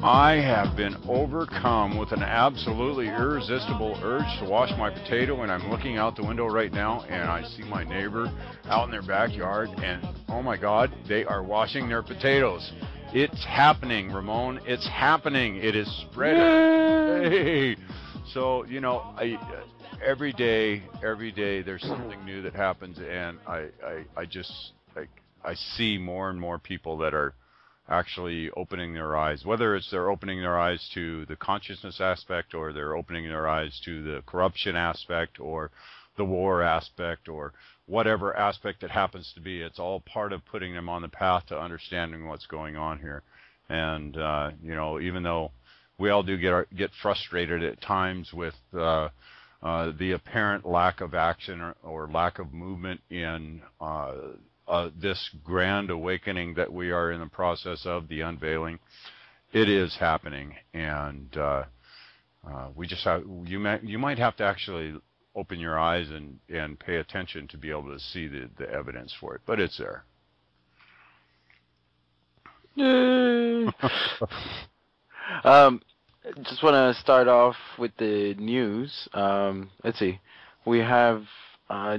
I have been overcome with an absolutely irresistible urge to wash my potato, and I'm looking out the window right now, and I see my neighbor out in their backyard, and oh my God, they are washing their potatoes. It's happening, Ramon. It's happening. It is spreading. Hey. So, you know, every day, there's something new that happens, and I see more and more people that are actually opening their eyes, whether it's they're opening their eyes to the consciousness aspect, or they're opening their eyes to the corruption aspect, or the war aspect, or whatever aspect it happens to be. It's all part of putting them on the path to understanding what's going on here. And you know, even though we all do get frustrated at times with the apparent lack of action or lack of movement in this grand awakening that we are in the process of, the unveiling, it is happening, and we just have, you might have to actually open your eyes and pay attention to be able to see the evidence for it, but it's there. Yay! Just want to start off with the news. Let's see. We have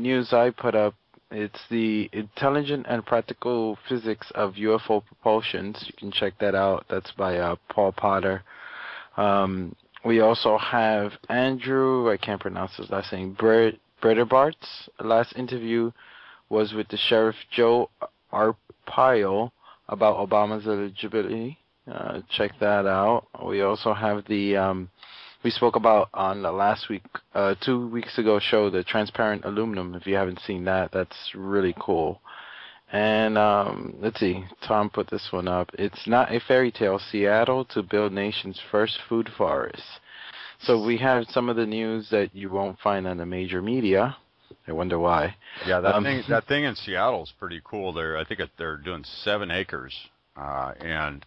news I put up. It's the Intelligent and Practical Physics of UFO Propulsions. You can check that out. That's by Paul Potter. We also have Andrew, I can't pronounce his last name, Brederbart's last interview was with the Sheriff Joe Arpaio about Obama's eligibility. Check that out. We also have the we spoke about on the last week, 2 weeks ago show, the transparent aluminum. If you haven't seen that, that's really cool. And let's see, Tom put this one up. It's not a fairy tale. Seattle to build nation's first food forest. So we have some of the news that you won't find on the major media. I wonder why. Yeah, that thing in Seattle is pretty cool. I think they're doing 7 acres, and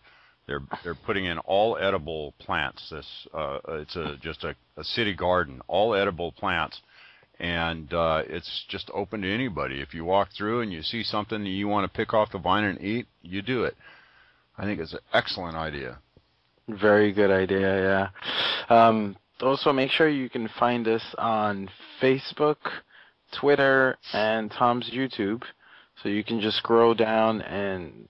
they're putting in all edible plants. It's just a city garden, all edible plants, and it's just open to anybody. If you walk through and you see something that you want to pick off the vine and eat, you do it. I think it's an excellent idea. Very good idea, yeah. Also, make sure you can find us on Facebook, Twitter, and Tom's YouTube. So you can just scroll down and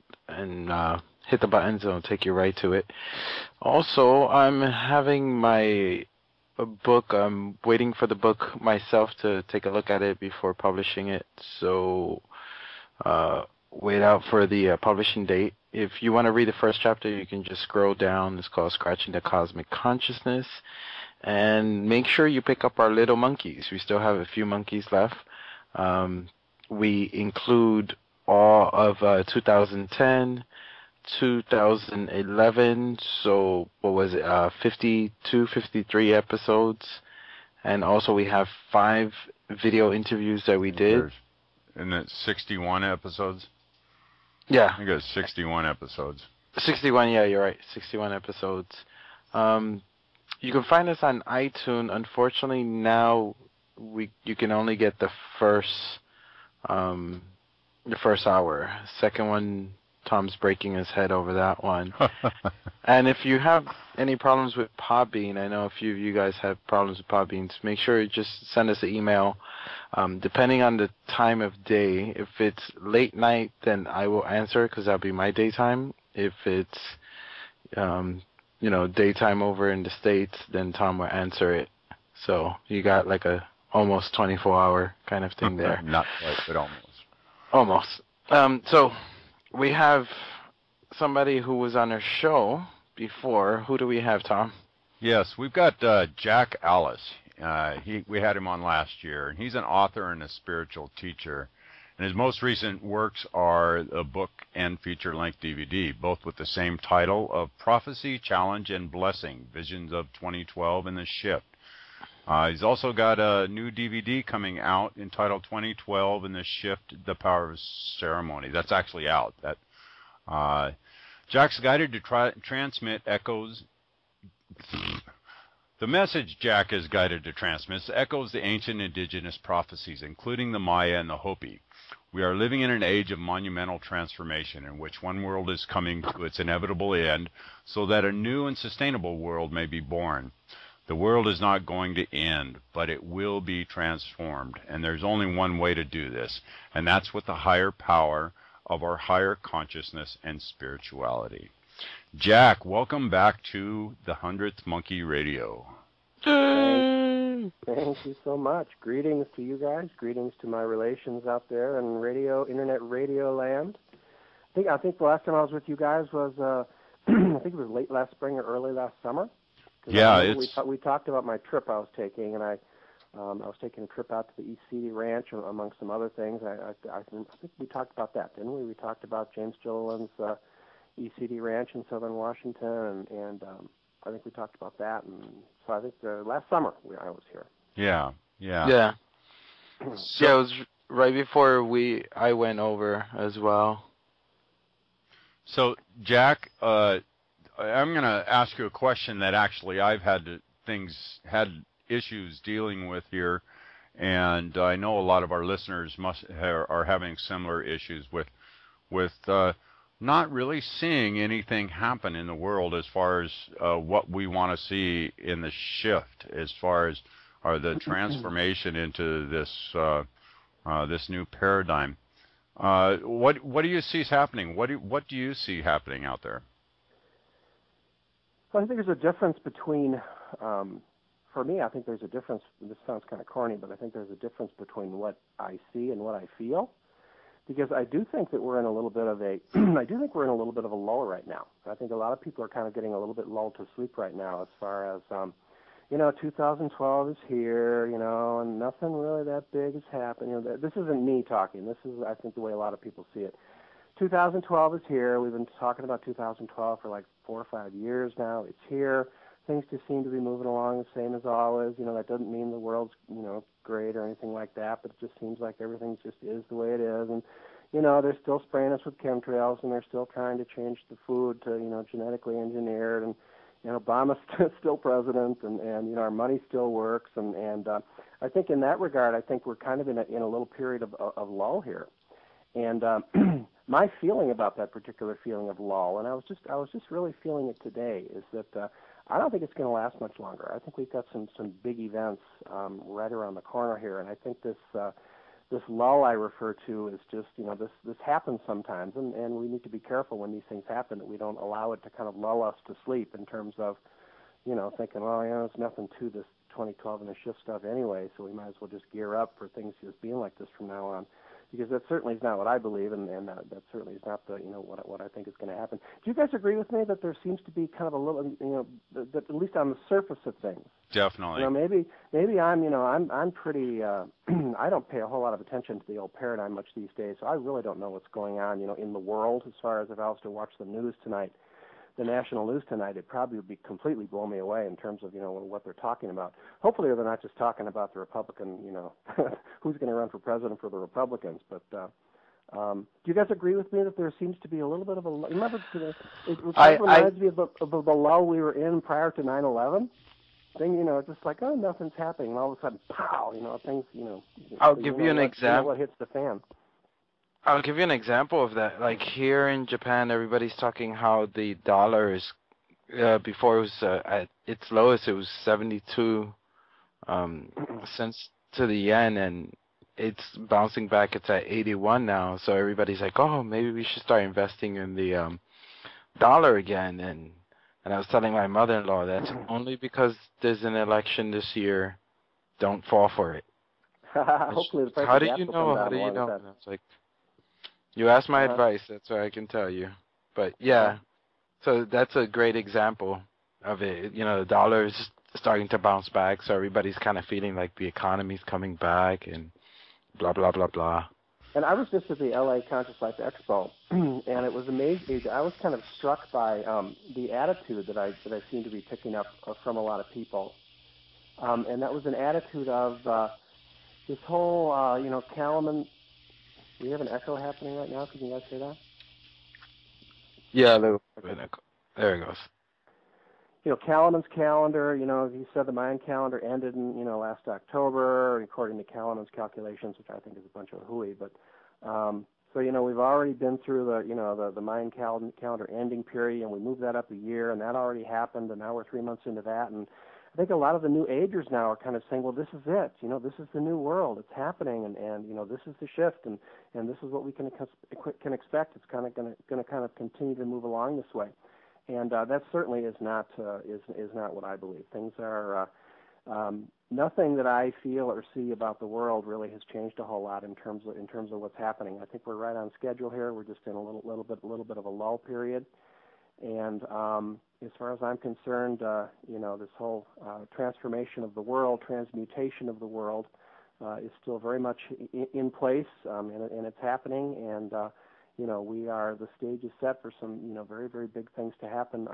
hit the buttons, and it'll take you right to it. Also, I'm having my book. I'm waiting for the book myself to take a look at it before publishing it. So wait out for the publishing date. If you want to read the first chapter, you can just scroll down. It's called Scratching the Cosmic Consciousness. And make sure you pick up our little monkeys. We still have a few monkeys left. We include all of 2010, 2011, so what was it, 52, 53 episodes. And also we have 5 video interviews that we did. Isn't it 61 episodes? Yeah. I think it was 61 episodes. 61, yeah, you're right. 61 episodes. You can find us on iTunes. Unfortunately, now you can only get the first hour. Second one, Tom's breaking his head over that one. And if you have any problems with Podbean, I know a few of you guys have problems with Podbean, make sure you just send us an email. Depending on the time of day, if it's late night, then I will answer because that'll be my daytime. If it's daytime over in the States, then Tom will answer it. So you got like a almost 24-hour kind of thing there. Not quite, but almost. Almost. So we have somebody who was on our show before. Who do we have, Tom? Yes, we've got Jack Allis. We had him on last year, and he's an author and a spiritual teacher. And his most recent works are a book and feature-length DVD, both with the same title of Prophecy, Challenge, and Blessing, Visions of 2012 and the Shift. He's also got a new DVD coming out entitled 2012 and the Shift, The Power of Ceremony. That's actually out. Jack's guided to transmit echoes. The message Jack is guided to transmit echoes the ancient indigenous prophecies, including the Maya and the Hopi. We are living in an age of monumental transformation in which one world is coming to its inevitable end so that a new and sustainable world may be born. The world is not going to end, but it will be transformed. And there's only one way to do this, and that's with the higher power of our higher consciousness and spirituality. Jack, welcome back to the 100th Monkey Radio. Thank you so much. Greetings to you guys. Greetings to my relations out there in internet radio land. I think the last time I was with you guys was I think it was late last spring or early last summer. Yeah, we talked about my trip I was taking, and I was taking a trip out to the East City Ranch among some other things. I think we talked about that, didn't we? We talked about James Gilliland's East City Ranch in southern Washington, and I think we talked about that. And so I think last summer I was here. Yeah. Yeah, it was right before I went over as well. So, Jack, I'm going to ask you a question that actually I've had issues dealing with here, and I know a lot of our listeners are having similar issues with not really seeing anything happen in the world as far as what we want to see in the shift, as far as the transformation into this new paradigm. What do you see is happening? What do you see happening out there? Well, I think there's a difference between, for me, I think there's a difference. This sounds kind of corny, but I think there's a difference between what I see and what I feel. Because I do think that we're in a little bit of a, lull right now. I think a lot of people are kind of getting a little bit lulled to sleep right now as far as, 2012 is here, and nothing really that big has happened. This isn't me talking. This is, I think, the way a lot of people see it. 2012 is here. We've been talking about 2012 for like 4 or 5 years now. It's here. Things just seem to be moving along the same as always. That doesn't mean the world's, great or anything like that, but it just seems like everything just is the way it is. And, they're still spraying us with chemtrails, and they're still trying to change the food to, genetically engineered, and Obama's still president, and our money still works, and I think in that regard, I think we're kind of in a little period of lull here, and my feeling about that particular feeling of lull, and I was just really feeling it today, is that I don't think it's going to last much longer. I think we've got some big events right around the corner here, and I think this lull I refer to is just, this happens sometimes, and we need to be careful when these things happen that we don't allow it to kind of lull us to sleep in terms of, thinking, well, there's nothing to this 2012 and the shift stuff anyway, so we might as well just gear up for things just being like this from now on. Because that certainly is not what I believe, and that certainly is not the, what I think is going to happen. Do you guys agree with me that there seems to be kind of a little, that at least on the surface of things? Definitely. Maybe I'm pretty, I don't pay a whole lot of attention to the old paradigm much these days, so I really don't know what's going on, in the world as far as if I was to watch the news tonight. The national news tonight, it probably would be completely blow me away in terms of, what they're talking about. Hopefully they're not just talking about the Republican, who's going to run for president for the Republicans. But do you guys agree with me that there seems to be a little bit of a, remember, it reminds me of the lull we were in prior to 9/11? Thing, just like, oh, nothing's happening, and all of a sudden, pow, things, I'll give you an example. What hits the fan. I'll give you an example of that. Like here in Japan, everybody's talking how the dollar is, before it was at its lowest, it was 72 cents to the yen, and it's bouncing back. It's at 81 now. So everybody's like, oh, maybe we should start investing in the dollar again. And I was telling my mother-in-law that's only because there's an election this year. Don't fall for it. Hopefully the price How of do gas you will know? come down How do you along with know? that. And it's like, you asked my advice. That's what I can tell you. But yeah, so that's a great example of it. The dollar is starting to bounce back, so everybody's kind of feeling like the economy's coming back and blah, blah, blah, blah. And I was just at the LA Conscious Life Expo, and it was amazing. I was kind of struck by the attitude that I seem to be picking up from a lot of people. And that was an attitude of this whole, Kalaman. Do you have an echo happening right now? Can you guys hear that? Yeah, there it goes. Kalaman's calendar, he said the Mayan calendar ended in, last October, according to Kalaman's calculations, which I think is a bunch of hooey. But So, we've already been through the Mayan calendar ending period, and we moved that up a year, and that already happened, and now we're 3 months into that. And I think a lot of the New Agers now are kind of saying, well, this is it. This is the new world. It's happening, and this is the shift, and this is what we can expect. It's kind of going to kind of continue to move along this way. And that certainly is not what I believe. Things are nothing that I feel or see about the world really has changed a whole lot in terms of what's happening. I think we're right on schedule here. We're just in a little bit of a lull period. And as far as I'm concerned, this whole transformation of the world, transmutation of the world, is still very much in place, and it's happening. And the stage is set for some very, very big things to happen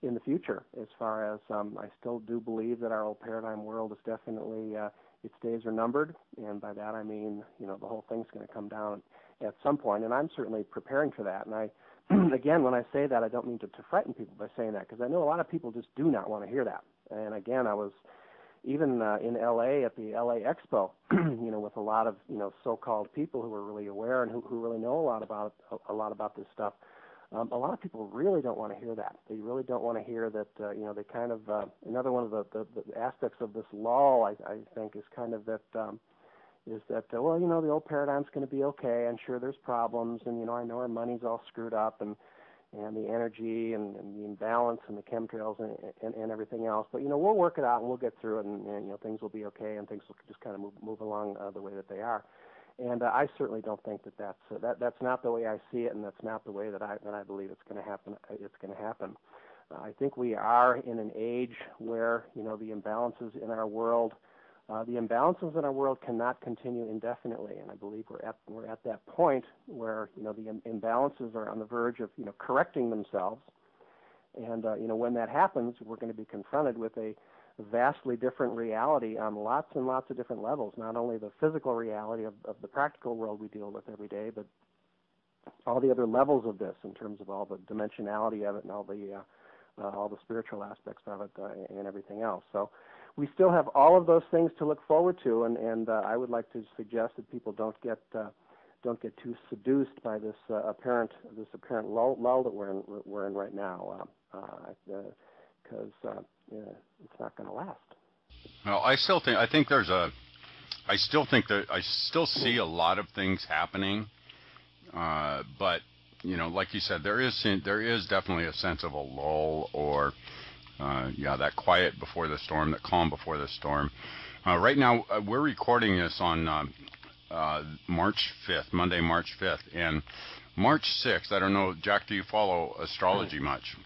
in the future. As far as I still do believe that our old paradigm world is definitely its days are numbered, and by that I mean the whole thing's going to come down at some point, and I'm certainly preparing for that. And I again, when I say that, I don't mean to frighten people by saying that, because I know a lot of people just do not want to hear that. And again, I was even in L.A. at the L.A. Expo, with a lot of so-called people who are really aware and who really know a lot about this stuff. A lot of people really don't want to hear that. They really don't want to hear that. They kind of another one of the aspects of this lull, I think, is kind of that. The old paradigm's going to be okay, and sure there's problems, and I know our money's all screwed up, and the energy and the imbalance and the chemtrails and everything else, but we'll work it out and we'll get through it, and things will be okay, and things will just kind of move along the way that they are. And I certainly don't think that's not the way I see it, and that's not the way that I believe it's going to happen. I think we are in an age where the imbalances in our world cannot continue indefinitely, and I believe we're at that point where the imbalances are on the verge of correcting themselves, and when that happens, we're going to be confronted with a vastly different reality on lots and lots of different levels. Not only the physical reality of the practical world we deal with every day, but all the other levels of this in terms of all the dimensionality of it and all the spiritual aspects of it and everything else. So we still have all of those things to look forward to, and I would like to suggest that people don't get too seduced by this apparent lull that we're in right now, because it's not going to last. Well, I still think that I still see a lot of things happening, but like you said, there is definitely a sense of a lull, or that quiet before the storm, that calm before the storm. Right now, we're recording this on March 5th, Monday, March 5th, and March 6th. I don't know, Jack, do you follow astrology much?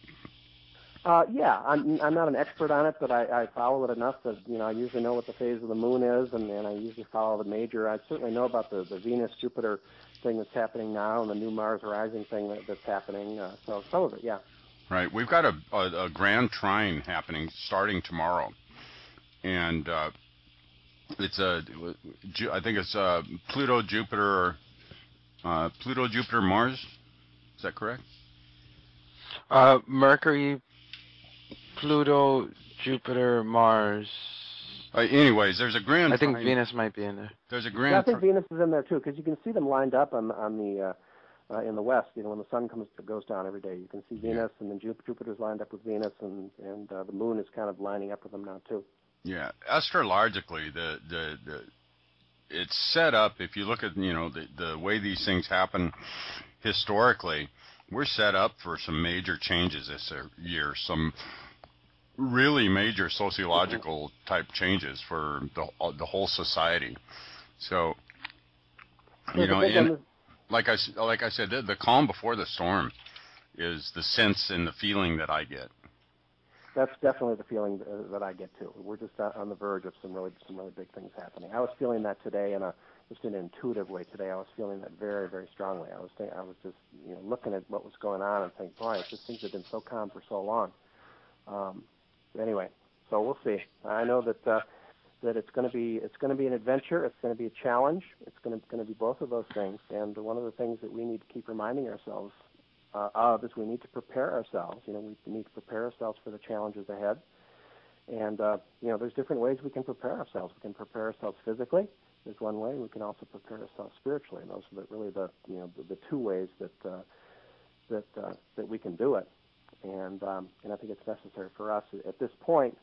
Yeah, I'm not an expert on it, but I follow it enough that I usually know what the phase of the moon is, and I usually follow the major. I certainly know about the Venus-Jupiter thing that's happening now, and the new Mars rising thing that's happening. So some of it, yeah. Right. We've got a grand trine happening starting tomorrow, and it's I think it's Pluto, Jupiter, Mars. Is that correct? Mercury, Pluto, Jupiter, Mars. Anyways, there's a grand. I think Venus might be in there. There's a grand. Yeah, I think Venus is in there too, because you can see them lined up on the in the west. When the sun goes down every day, you can see Venus, and then Jupiter's lined up with Venus, and the moon is kind of lining up with them now too. Yeah, astrologically, it's set up. If you look at the way these things happen historically, we're set up for some major changes this year. Some really major sociological type changes for the whole society. So, and like I said, the calm before the storm is the sense and the feeling that I get. That's definitely the feeling that I get too. We're just on the verge of some really big things happening. I was feeling that today just in an intuitive way today. I was feeling that very, very strongly. I was just looking at what was going on and thinking, boy, things have been so calm for so long. Anyway, so we'll see. I know that it's going to be an adventure. It's going to be a challenge. It's going to be both of those things. And one of the things that we need to keep reminding ourselves of is we need to prepare ourselves. We need to prepare ourselves for the challenges ahead. And there's different ways we can prepare ourselves. We can prepare ourselves physically. is one way. We can also prepare ourselves spiritually, and those are really the two ways that we can do it. And I think it's necessary for us at this point.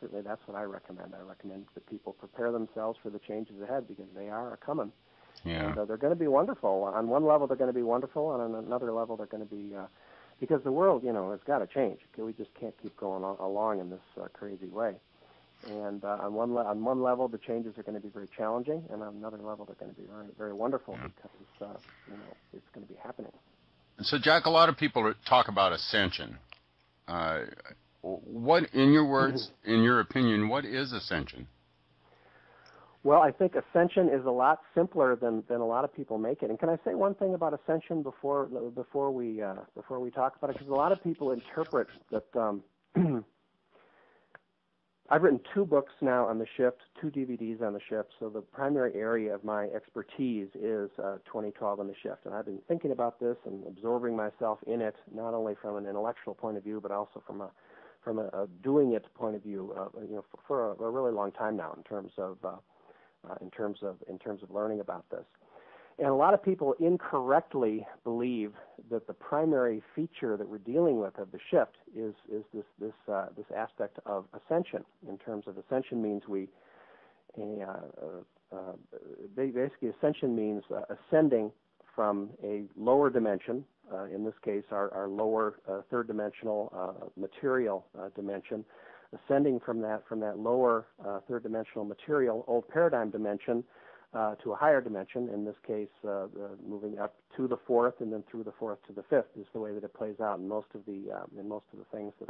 Certainly that's what I recommend. I recommend that people prepare themselves for the changes ahead, because they are coming. Yeah. And they're going to be wonderful. On one level, they're going to be wonderful, and on another level, they're going to be because the world, has got to change. We just can't keep going along in this crazy way. And on one level, the changes are going to be very challenging, and on another level, they're going to be very, very wonderful, because it's going to be happening. So, Jack, a lot of people talk about ascension. What, in your words, in your opinion, what is ascension? Well, I think ascension is a lot simpler than a lot of people make it. And can I say one thing about ascension before we talk about it? Because a lot of people interpret that. I've written 2 books now on the shift, 2 DVDs on the shift. So the primary area of my expertise is 2012 on the shift, and I've been thinking about this and absorbing myself in it, not only from an intellectual point of view, but also from a doing it point of view. For a really long time now, in terms of learning about this. And a lot of people incorrectly believe that the primary feature that we're dealing with of the shift is this aspect of ascension. In terms of ascension means basically ascension means ascending from a lower dimension. In this case, our lower third dimensional material dimension, ascending from that lower third dimensional material old paradigm dimension to a higher dimension. In this case, moving up to the 4th and then through the 4th to the 5th is the way that it plays out in most of the things that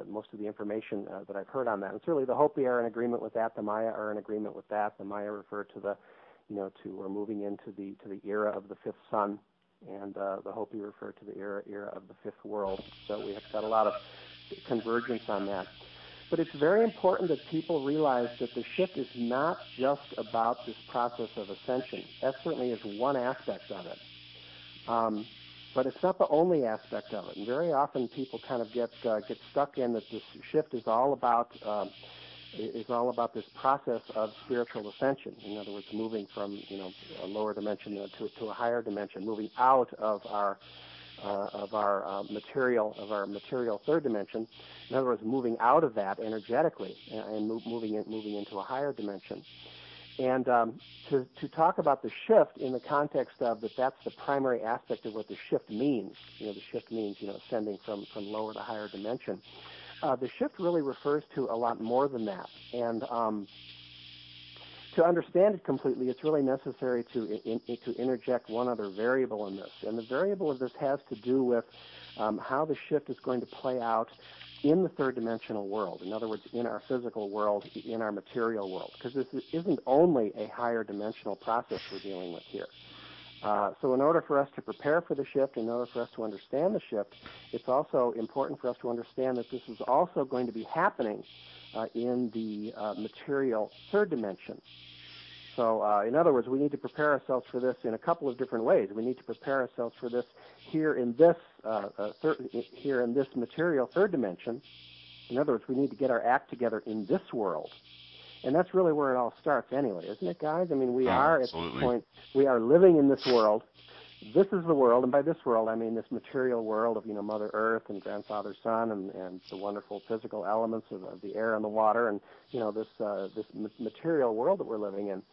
most of the information that I've heard on that. And certainly the Hopi are in agreement with that. The Maya are in agreement with that. The Maya refer to we're moving into the era of the 5th sun, and the Hopi refer to the era of the 5th world. So we have got a lot of convergence on that. But it's very important that people realize that the shift is not just about this process of ascension. That certainly is one aspect of it. But it's not the only aspect of it. And very often people kind of get stuck in that this shift is all about this process of spiritual ascension. In other words, moving from a lower dimension to a higher dimension, moving out of our material third dimension. In other words, moving out of that energetically and moving into a higher dimension. And to talk about the shift in the context of that's the primary aspect of what the shift means. The shift means ascending from lower to higher dimension. The shift really refers to a lot more than that. And to understand it completely, it's really necessary to interject one other variable in this. And the variable of this has to do with how the shift is going to play out in the third dimensional world. In other words, in our physical world, in our material world. Because this isn't only a higher dimensional process we're dealing with here. So in order for us to prepare for the shift, in order for us to understand the shift, it's also important for us to understand that this is also going to be happening in the material third dimension. So in other words, we need to prepare ourselves for this in a couple of different ways. We need to prepare ourselves for this here in this material third dimension. In other words, we need to get our act together in this world. And that's really where it all starts anyway, isn't it, guys? I mean, we are at this point, we are living in this world. This is the world, and by this world, I mean this material world of, Mother Earth and Grandfather Sun and the wonderful physical elements of the air and the water and, this material world that we're living in.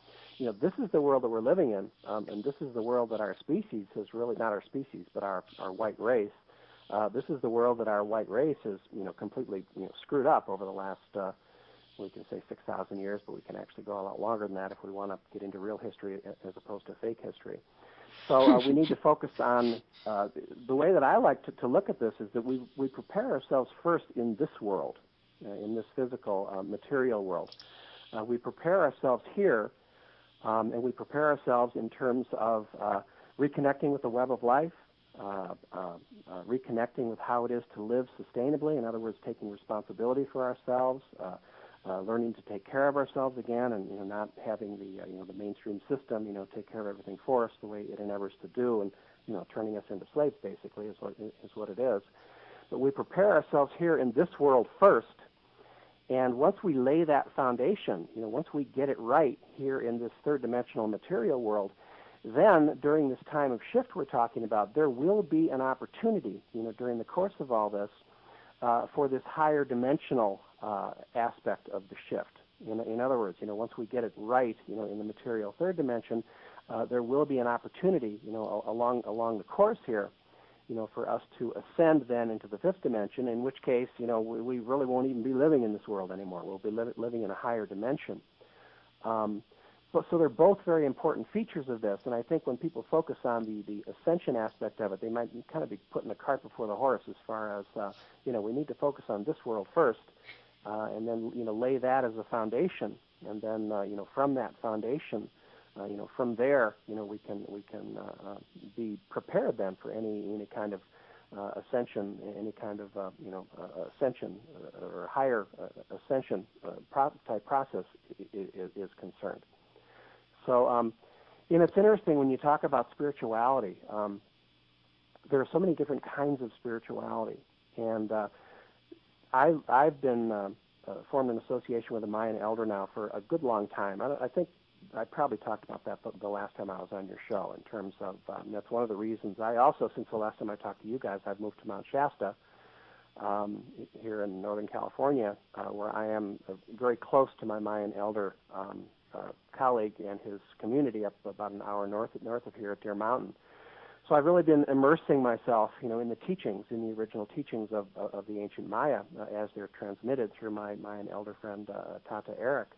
This is the world that we're living in, and this is the world that our species has really, not our species, but our white race. This is the world that our white race has, completely, screwed up over the last, we can say 6,000 years, but we can actually go a lot longer than that if we want to get into real history as opposed to fake history. So we need to focus on, the way that I like to look at this is that we prepare ourselves first in this world, in this physical material world. We prepare ourselves here, and we prepare ourselves in terms of reconnecting with the web of life, reconnecting with how it is to live sustainably, in other words, taking responsibility for ourselves, learning to take care of ourselves again, and not having the mainstream system take care of everything for us the way it endeavors to do, and turning us into slaves basically is what it is. But we prepare ourselves here in this world first, And once we lay that foundation, once we get it right here in this third-dimensional material world, then during this time of shift we're talking about, there will be an opportunity, during the course of all this, for this higher dimensional aspect of the shift. In other words, once we get it right, in the material third dimension, there will be an opportunity, along the course here, for us to ascend then into the fifth dimension, in which case, we really won't even be living in this world anymore. We'll be living in a higher dimension. So they're both very important features of this, and I think when people focus on the ascension aspect of it, they might kind of be putting the cart before the horse as far as, we need to focus on this world first, and then, lay that as a foundation, and then, from that foundation, from there, we can be prepared then for any kind of ascension, any kind of ascension or higher ascension type process is concerned. So, it's interesting when you talk about spirituality. There are so many different kinds of spirituality, and I've been formed an association with a Mayan elder now for a good long time. I think I probably talked about that the last time I was on your show, in terms of that's one of the reasons. I also, since the last time I talked to you guys, I've moved to Mount Shasta here in Northern California, where I am very close to my Mayan elder colleague and his community up about an hour north of here at Deer Mountain. So I've really been immersing myself, in the teachings, in the original teachings of the ancient Maya as they're transmitted through my Mayan elder friend Tata Eric.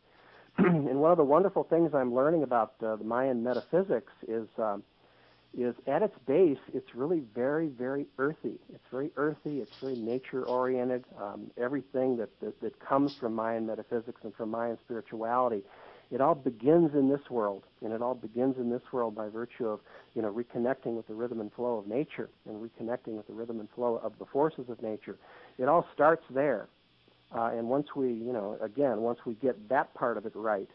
And one of the wonderful things I'm learning about the Mayan metaphysics is at its base, it's really very, very earthy. It's very earthy. It's very nature-oriented. Everything that comes from Mayan metaphysics and from Mayan spirituality, it all begins in this world, and it all begins in this world by virtue of, reconnecting with the rhythm and flow of nature and reconnecting with the rhythm and flow of the forces of nature. It all starts there. And once we get that part of it right,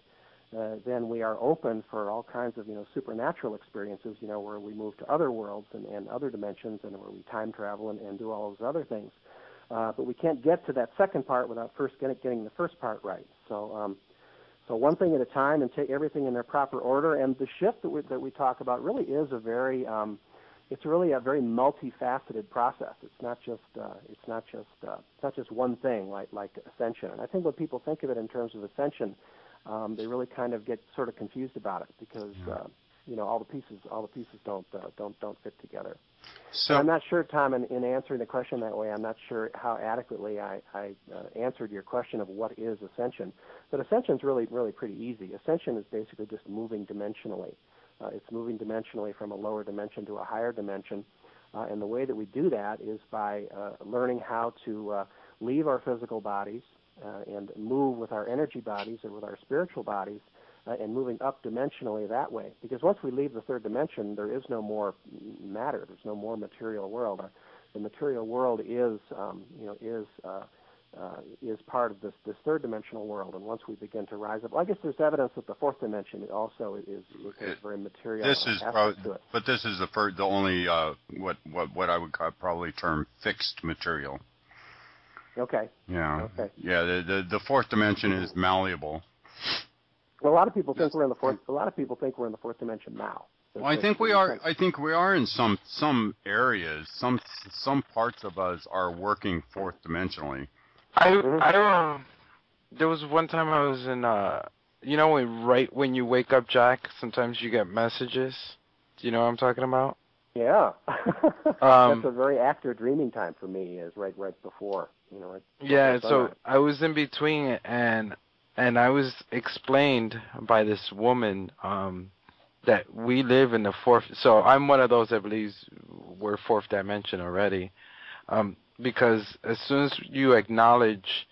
then we are open for all kinds of, supernatural experiences, where we move to other worlds and other dimensions, and where we time travel and do all those other things. But we can't get to that second part without first getting the first part right. So one thing at a time, and take everything in their proper order. And the shift that we talk about really is a very it's really a very multifaceted process. It's not just one thing like ascension. And I think when people think of it in terms of ascension, they really kind of get sort of confused about it, because all the pieces don't fit together. So I'm not sure, Tom, in answering the question that way, I'm not sure how adequately I answered your question of what is ascension. But ascension is really pretty easy. Ascension is basically just moving dimensionally. It's moving dimensionally from a lower dimension to a higher dimension. And the way that we do that is by learning how to leave our physical bodies and move with our energy bodies or with our spiritual bodies, and moving up dimensionally that way. Because once we leave the third dimension, there is no more matter. There's no more material world. The material world is part of this third dimensional world. And once we begin to rise up, I guess there's evidence that the fourth dimension also is very material. This is but this is the only what I would probably term fixed material. Okay. Yeah. Okay. Yeah. The fourth dimension is malleable. Well, a lot of people think we're in the fourth. A lot of people think we're in the fourth dimension now. Well, I think we are. I think we are in some areas. Some parts of us are working fourth dimensionally. There was one time I was in right when you wake up, Jack, sometimes you get messages. Do you know what I'm talking about? Yeah. That's a very active dreaming time for me, is right before, Yeah, so I was in between, and I was explained by this woman that we live in the fourth. So I'm one of those that believes we're fourth dimension already, because as soon as you acknowledge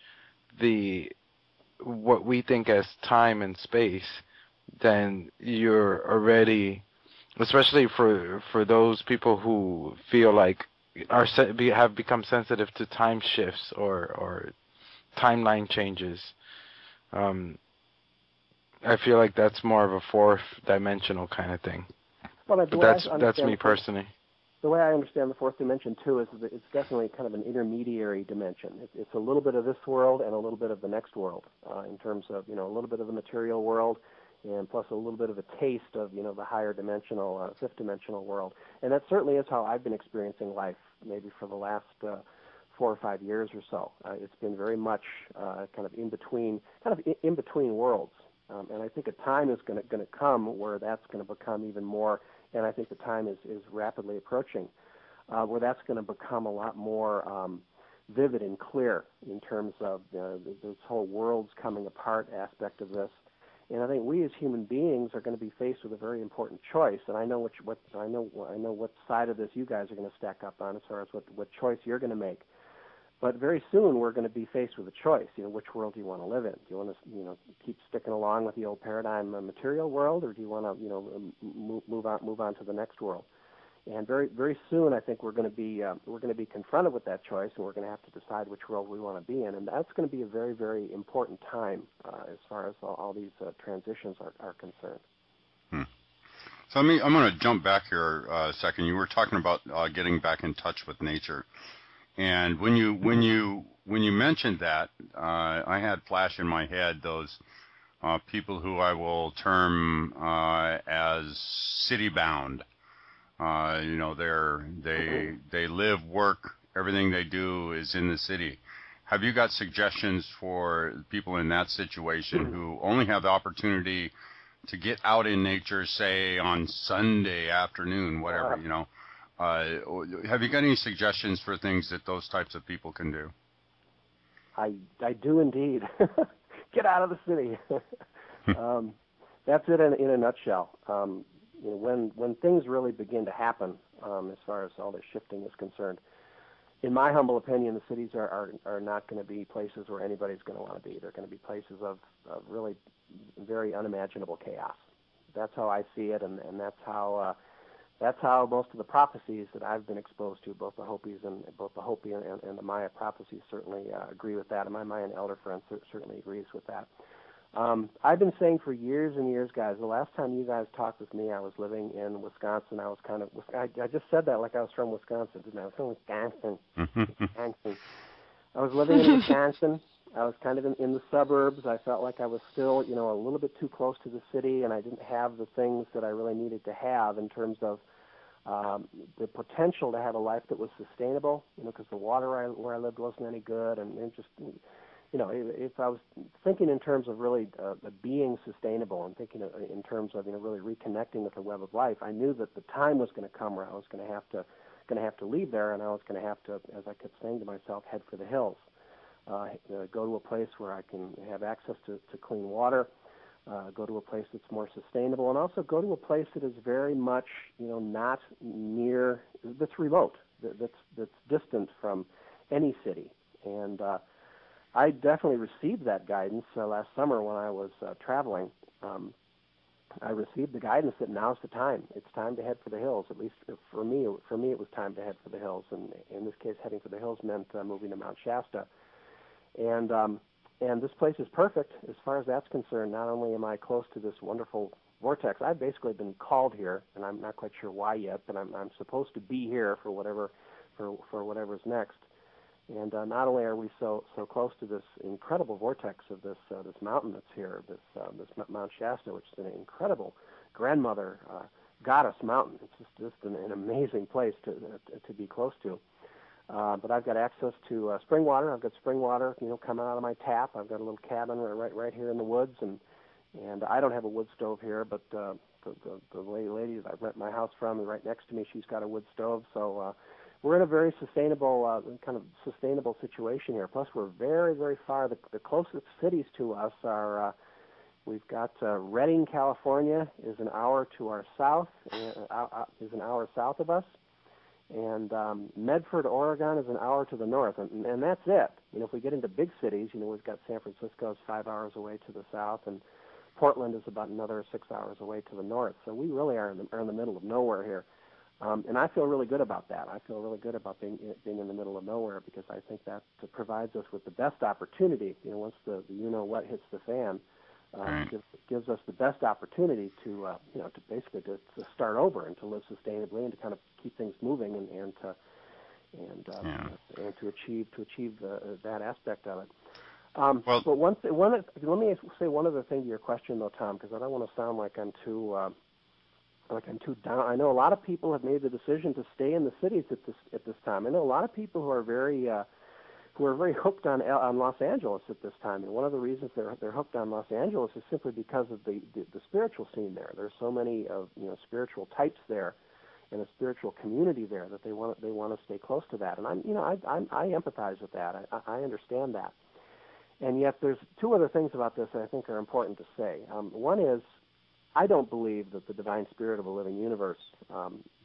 what we think as time and space, then you're already, especially for those people who feel like have become sensitive to time shifts or timeline changes. I feel like that's more of a fourth dimensional kind of thing. Well, but that's me personally. The way I understand the fourth dimension, too, is that it's definitely kind of an intermediary dimension. It's a little bit of this world and a little bit of the next world in terms of, a little bit of the material world and plus a little bit of a taste of, the higher dimensional, fifth dimensional world. And that certainly is how I've been experiencing life maybe for the last 4 or 5 years or so. It's been very much kind of in between worlds. And I think a time is going to come where that's going to become even more, and I think the time is rapidly approaching, where that's going to become a lot more vivid and clear in terms of this whole world's coming apart aspect of this. And I think we as human beings are going to be faced with a very important choice. And I know what side of this you guys are going to stack up on as far as what choice you're going to make. But very soon we're going to be faced with a choice. Which world do you want to live in? Do you want to, keep sticking along with the old paradigm material world, or do you want to, move on to the next world? And very, very soon, I think we're going to be confronted with that choice, and we're going to have to decide which world we want to be in. And that's going to be a very, very important time as far as all these transitions are concerned. So I'm going to jump back here a second. You were talking about getting back in touch with nature. And when you mentioned that, I had flash in my head those people who I will term as city bound. They live, work, everything they do is in the city. Have you got suggestions for people in that situation who only have the opportunity to get out in nature, say on Sunday afternoon, whatever, have you got any suggestions for things that those types of people can do? I do indeed. Get out of the city. That's it in a nutshell. When things really begin to happen, as far as all this shifting is concerned, in my humble opinion, the cities are not going to be places where anybody's going to want to be. They're going to be places of really very unimaginable chaos. That's how I see it, and that's how most of the prophecies that I've been exposed to, both the Hopi and the Maya prophecies, certainly agree with that. And my Mayan elder friend certainly agrees with that. I've been saying for years and years, guys, the last time you guys talked with me, I was living in Wisconsin. I just said that like I was from Wisconsin, didn't I? I was from Wisconsin. Wisconsin. I was living in Wisconsin. I was kind of in the suburbs. I felt like I was still, a little bit too close to the city, and I didn't have the things that I really needed to have in terms of the potential to have a life that was sustainable, because the water where I lived wasn't any good, and it just... if I was thinking in terms of really being sustainable and thinking in terms of really reconnecting with the web of life, I knew that the time was going to come where I was going to have to leave there, and I was going to have to, as I kept saying to myself, head for the hills, go to a place where I can have access to clean water, go to a place that's more sustainable, and also go to a place that is very much not near, that's remote, that's distant from any city, and I definitely received that guidance last summer when I was traveling. I received the guidance that now's the time. It's time to head for the hills. At least for me, it was time to head for the hills. And in this case, heading for the hills meant moving to Mount Shasta. And this place is perfect as far as that's concerned. Not only am I close to this wonderful vortex, I've basically been called here, and I'm not quite sure why yet, but I'm supposed to be here for whatever's next. And not only are we so close to this incredible vortex of this mountain that's here, this Mount Shasta, which is an incredible grandmother goddess mountain. It's just an amazing place to be close to. But I've got access to spring water. I've got spring water, coming out of my tap. I've got a little cabin right here in the woods, and I don't have a wood stove here, but the lady that I rent my house from, right next to me, she's got a wood stove. So we're in a very sustainable situation here. Plus, we're very, very far. The closest cities to us are, we've got Redding, California, is an hour to our south, is an hour south of us, and Medford, Oregon, is an hour to the north, and that's it. If we get into big cities, we've got San Francisco is 5 hours away to the south, and Portland is about another 6 hours away to the north. So we really are in the middle of nowhere here. And I feel really good about that. I feel really good about being in the middle of nowhere, because I think that provides us with the best opportunity, once the what hits the fan, Right. gives us the best opportunity to to basically to start over and to live sustainably and to kind of keep things moving and to achieve that aspect of it. Well, but let me say one other thing to your question though, Tom, because I don't want to sound like I'm too down. I know a lot of people have made the decision to stay in the cities at this time. I know a lot of people who are very hooked on Los Angeles at this time, and one of the reasons they're hooked on Los Angeles is simply because of the spiritual scene there. There's so many spiritual types there, and a spiritual community there that they want to stay close to that. And I empathize with that. I understand that. And yet there's two other things about this that I think are important to say. One is, I don't believe that the divine spirit of a living universe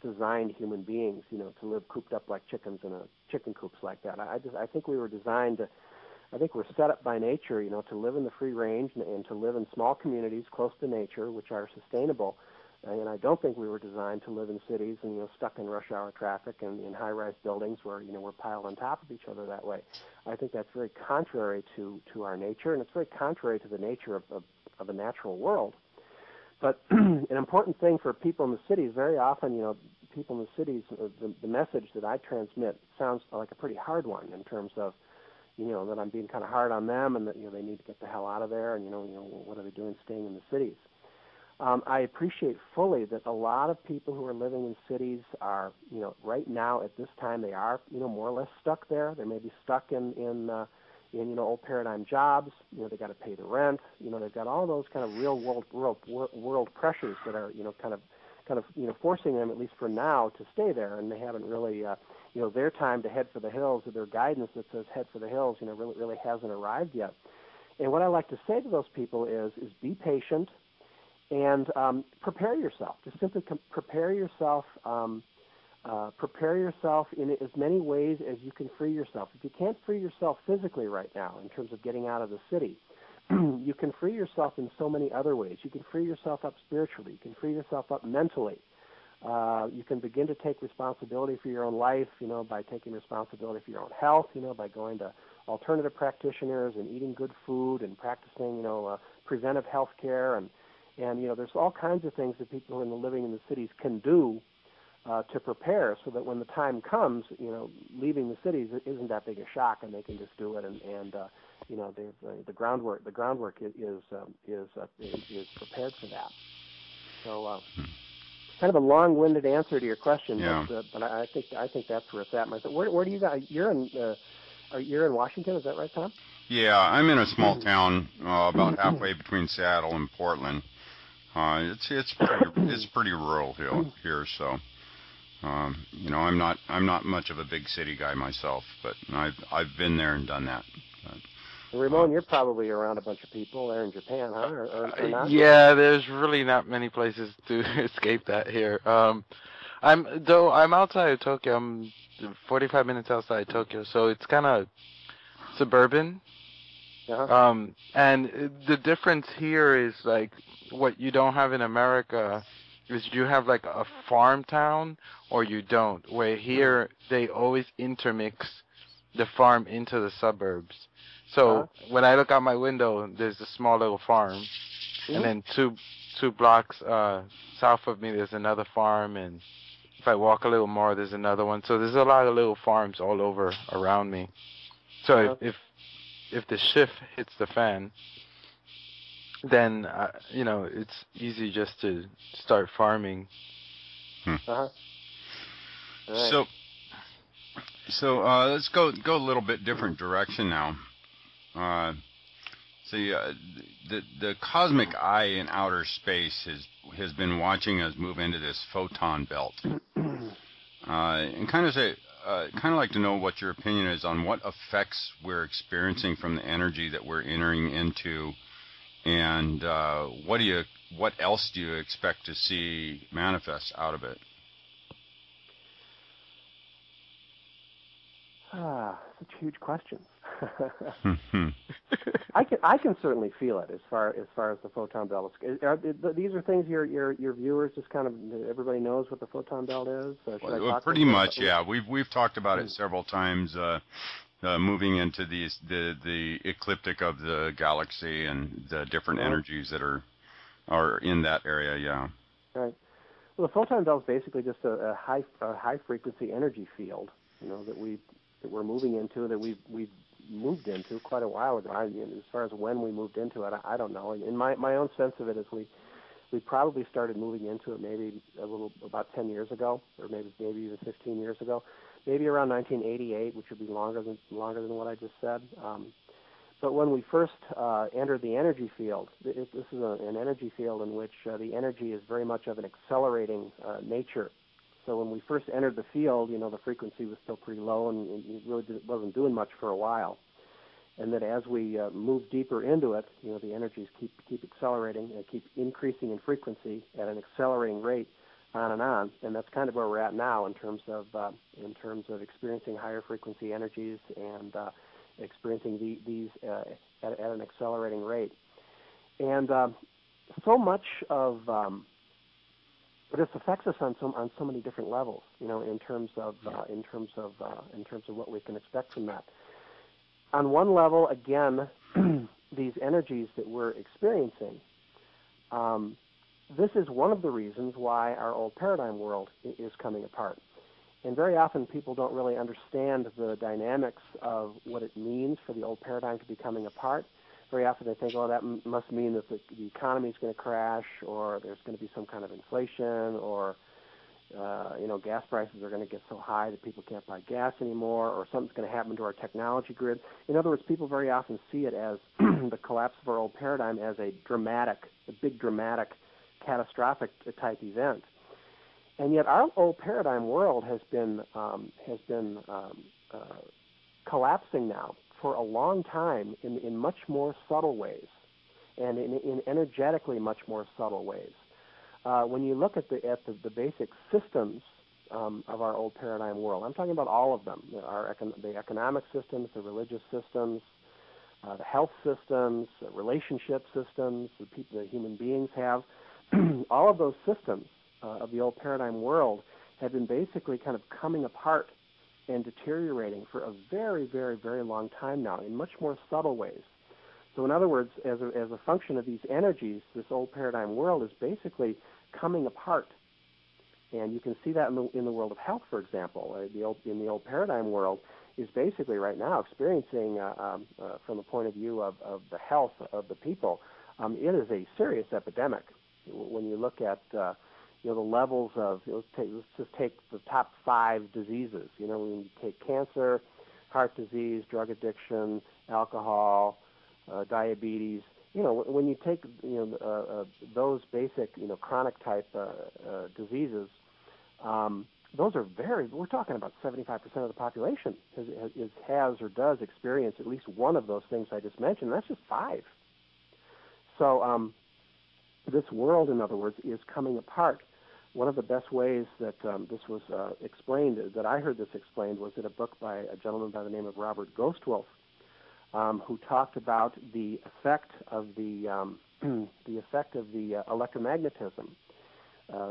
designed human beings, to live cooped up like chickens in a chicken coops like that. I think we were designed to, I think we're set up by nature, to live in the free range and to live in small communities close to nature, which are sustainable. And I don't think we were designed to live in cities and stuck in rush hour traffic and in high-rise buildings where we're piled on top of each other that way. I think that's very contrary to our nature, and it's very contrary to the nature of a natural world. But an important thing for people in the cities, very often, people in the cities, the message that I transmit sounds like a pretty hard one in terms of, that I'm being kind of hard on them and that, they need to get the hell out of there and, what are they doing staying in the cities? I appreciate fully that a lot of people who are living in cities are, right now at this time, they are, more or less stuck there. They may be stuck in old paradigm jobs. They got to pay the rent. They've got all those kind of real world pressures that are kind of forcing them, at least for now, to stay there. And they haven't really their time to head for the hills, or their guidance that says head for the hills, really hasn't arrived yet. And what I like to say to those people is be patient and prepare yourself. Just simply prepare yourself. Prepare yourself in as many ways as you can free yourself. If you can't free yourself physically right now in terms of getting out of the city, you can free yourself in so many other ways. You can free yourself up spiritually. You can free yourself up mentally. You can begin to take responsibility for your own life, by taking responsibility for your own health, by going to alternative practitioners and eating good food and practicing, preventive health care. And there's all kinds of things that people who are living in the cities can do to prepare so that when the time comes, leaving the cities isn't that big a shock, and they can just do it. And the groundwork is prepared for that. So, kind of a long-winded answer to your question, yeah. but I think that's where it's at. Where do you guys? You're in Washington, is that right, Tom? Yeah, I'm in a small town about halfway between Seattle and Portland. It's pretty rural here, so. I'm not much of a big city guy myself, but I've been there and done that. Ramon, you're probably around a bunch of people there in Japan, huh? Or not? Yeah, there's really not many places to escape that here. I'm outside of Tokyo. I'm 45 minutes outside Tokyo, so it's kind of suburban. Uh-huh. And the difference here is like what you don't have in America is you have like a farm town or you don't. Where here they always intermix the farm into the suburbs. So when I look out my window, there's a small little farm, and then two blocks south of me there's another farm, and if I walk a little more there's another one. So there's a lot of little farms all over around me. So if the shift hits the fan, then it's easy just to start farming. Right. So let's go a little bit different direction now. The cosmic eye in outer space has been watching us move into this photon belt, and kind of like to know what your opinion is on what effects we're experiencing from the energy that we're entering into, and what else do you expect to see manifest out of it? Such huge questions. I can certainly feel it as far as the photon belt is. These are things your viewers just kind of everybody knows what the photon belt is. Well, pretty much, yeah. We've talked about it several times. moving into the ecliptic of the galaxy and the different energies that are in that area. Yeah. Right. Well, the photon belt is basically just a high frequency energy field, that we're moving into, that we've moved into quite a while ago. As far as when we moved into it, I don't know. And my own sense of it is we probably started moving into it maybe about 10 years ago, or maybe even 15 years ago, maybe around 1988, which would be longer than what I just said. But when we first entered the energy field, this is an energy field in which the energy is very much of an accelerating nature. So when we first entered the field, the frequency was still pretty low, and it really wasn't doing much for a while. And that as we move deeper into it, the energies keep accelerating and keep increasing in frequency at an accelerating rate, on. And that's kind of where we're at now in terms of experiencing higher frequency energies and experiencing these at an accelerating rate. And so much of this affects us on so many different levels, in terms of what we can expect from that. On one level, again, these energies that we're experiencing, this is one of the reasons why our old paradigm world is coming apart. And very often people don't really understand the dynamics of what it means for the old paradigm to be coming apart. Very often they think, that must mean that the economy is going to crash, or there's going to be some kind of inflation, or gas prices are going to get so high that people can't buy gas anymore, or something's going to happen to our technology grid. In other words, people very often see it as the collapse of our old paradigm as a big dramatic, catastrophic type event. And yet our old paradigm world has been collapsing now for a long time in much more subtle ways, and in energetically much more subtle ways. When you look at the basic systems of our old paradigm world, I'm talking about all of them: the economic systems, the religious systems, the health systems, the relationship systems, the human beings have. All of those systems of the old paradigm world have been basically kind of coming apart and deteriorating for a very, very, very long time now in much more subtle ways. So in other words, as a function of these energies, this old paradigm world is basically coming apart. And you can see that in the world of health, for example. In the old paradigm world is basically right now experiencing, from the point of view of the health of the people, it is a serious epidemic. When you look at the levels of, let's just take the top 5 diseases. When you take cancer, heart disease, drug addiction, alcohol, diabetes. When you take those basic chronic type diseases, those are we're talking about 75% of the population has or does experience at least one of those things I just mentioned. That's just 5. So this world, in other words, is coming apart. One of the best ways that this was explained, that I heard this explained, was in a book by a gentleman by the name of Robert Ghostwolf, who talked about the effect of the electromagnetism.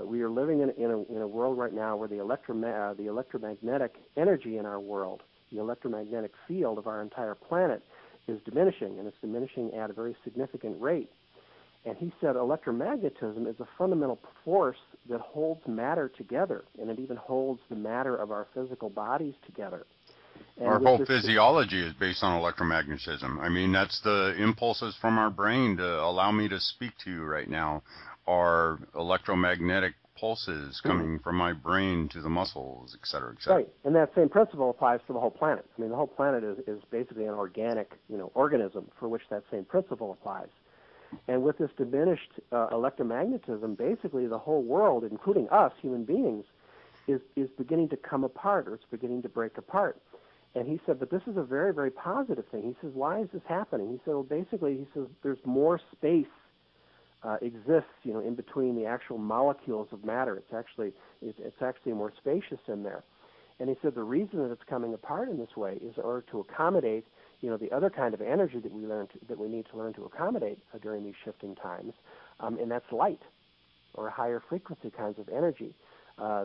We are living in a world right now where the electromagnetic energy in our world, the electromagnetic field of our entire planet, is diminishing, and it's diminishing at a very significant rate. And he said electromagnetism is a fundamental force that holds matter together, and it even holds the matter of our physical bodies together. And our whole physiology is based on electromagnetism. I mean, that's the impulses from our brain to allow me to speak to you right now are electromagnetic pulses coming from my brain to the muscles, et cetera, et cetera. Right, and that same principle applies to the whole planet. I mean, the whole planet is basically an organic, organism for which that same principle applies. And with this diminished electromagnetism, basically the whole world, including us, human beings, is beginning to come apart, or it's beginning to break apart. And he said, but this is a very, very positive thing. He says, why is this happening? He said, well, basically, he says, there's more space exists, in between the actual molecules of matter. It's actually more spacious in there. And he said the reason that it's coming apart in this way is in order to accommodate, the other kind of energy that we need to learn to accommodate during these shifting times, and that's light, or higher frequency kinds of energy.